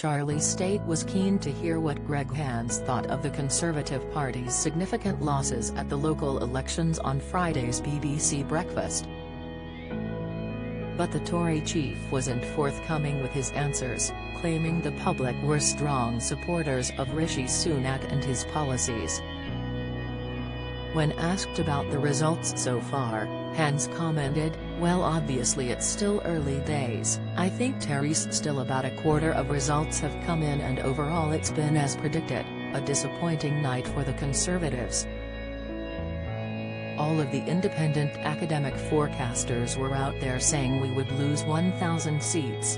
Charlie Stayt was keen to hear what Greg Hans thought of the Conservative Party's significant losses at the local elections on Friday's BBC Breakfast. But the Tory chief wasn't forthcoming with his answers, claiming the public were strong supporters of Rishi Sunak and his policies. When asked about the results so far, Hans commented, "Well, obviously it's still early days. I think Tory's still about a quarter of results have come in, and overall it's been as predicted, a disappointing night for the Conservatives. All of the independent academic forecasters were out there saying we would lose 1,000 seats.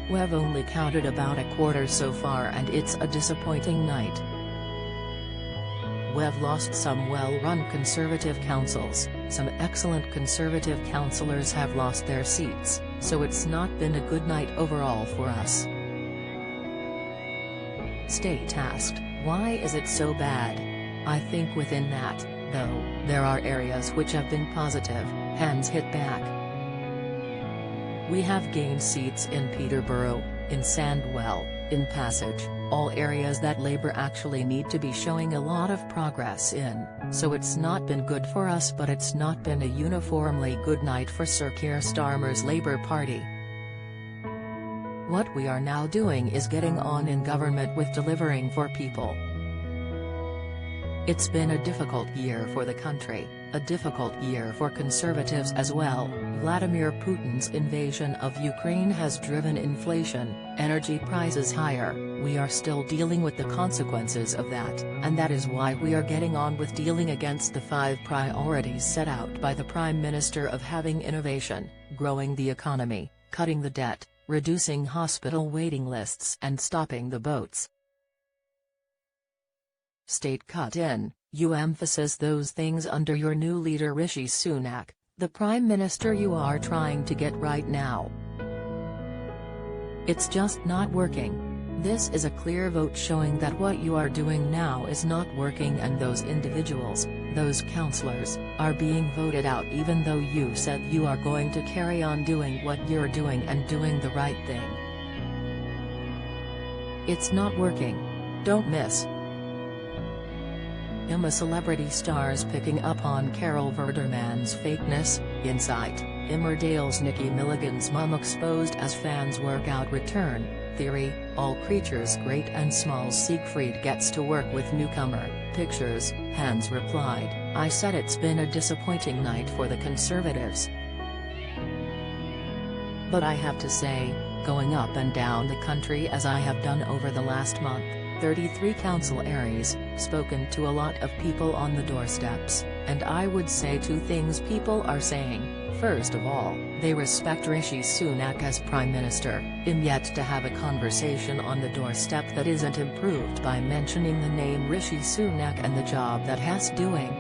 We've only counted about a quarter so far, and it's a disappointing night. We've lost some well-run Conservative councils, some excellent Conservative councillors have lost their seats, so it's not been a good night overall for us." Stayt asked, "Why is it so bad?" "I think within that, though, there are areas which have been positive," Hans hit back. "We have gained seats in Peterborough, in Sandwell, in Passage, all areas that Labour actually need to be showing a lot of progress in, so it's not been good for us, but it's not been a uniformly good night for Sir Keir Starmer's Labour Party. What we are now doing is getting on in government with delivering for people. It's been a difficult year for the country, a difficult year for Conservatives as well. Vladimir Putin's invasion of Ukraine has driven inflation, energy prices higher. We are still dealing with the consequences of that, and that is why we are getting on with dealing against the 5 priorities set out by the Prime Minister of having innovation, growing the economy, cutting the debt, reducing hospital waiting lists and stopping the boats." Stayt cut in, "You emphasize those things under your new leader Rishi Sunak, the Prime Minister you are trying to get right now. It's just not working. This is a clear vote showing that what you are doing now is not working, and those individuals, those councillors, are being voted out even though you said you are going to carry on doing what you're doing and doing the right thing. It's not working. Don't miss." A celebrity stars picking up on Carol Verderman's fakeness, Insight, Emmerdale's Nikki Milligan's mum exposed as fans work out return theory, all creatures great and small Siegfried gets to work with newcomer, pictures. Hans replied, "I said it's been a disappointing night for the Conservatives. But I have to say, going up and down the country as I have done over the last month, 33 council areas, spoken to a lot of people on the doorsteps, and I would say 2 things people are saying. First of all, they respect Rishi Sunak as Prime Minister, yet to have a conversation on the doorstep that isn't improved by mentioning the name Rishi Sunak and the job that he's doing.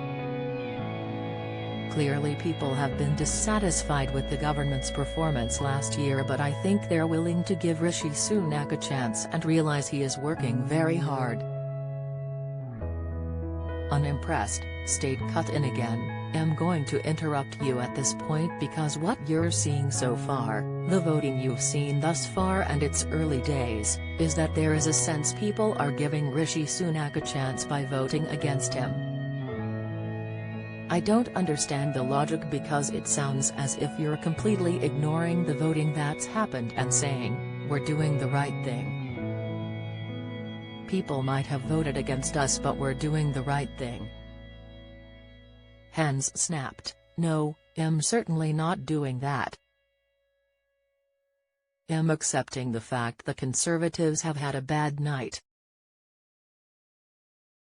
Clearly people have been dissatisfied with the government's performance last year, but I think they're willing to give Rishi Sunak a chance and realize he is working very hard." Unimpressed, Stayt cut in again, "I'm going to interrupt you at this point because what you're seeing so far, the voting you've seen thus far, and it's early days, is that there is a sense people are giving Rishi Sunak a chance by voting against him. I don't understand the logic because it sounds as if you're completely ignoring the voting that's happened and saying, we're doing the right thing. People might have voted against us, but we're doing the right thing." Hans snapped, "No, I'm certainly not doing that. I'm accepting the fact the Conservatives have had a bad night.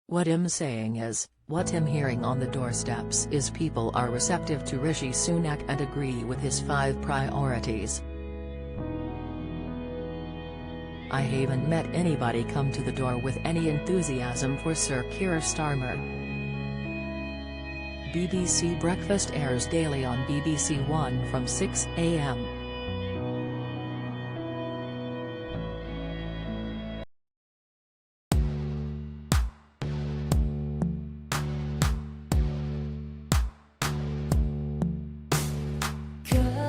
What I'm saying is, what I'm hearing on the doorsteps is people are receptive to Rishi Sunak and agree with his 5 priorities. I haven't met anybody come to the door with any enthusiasm for Sir Keir Starmer." BBC Breakfast airs daily on BBC One from 6 a.m. Good.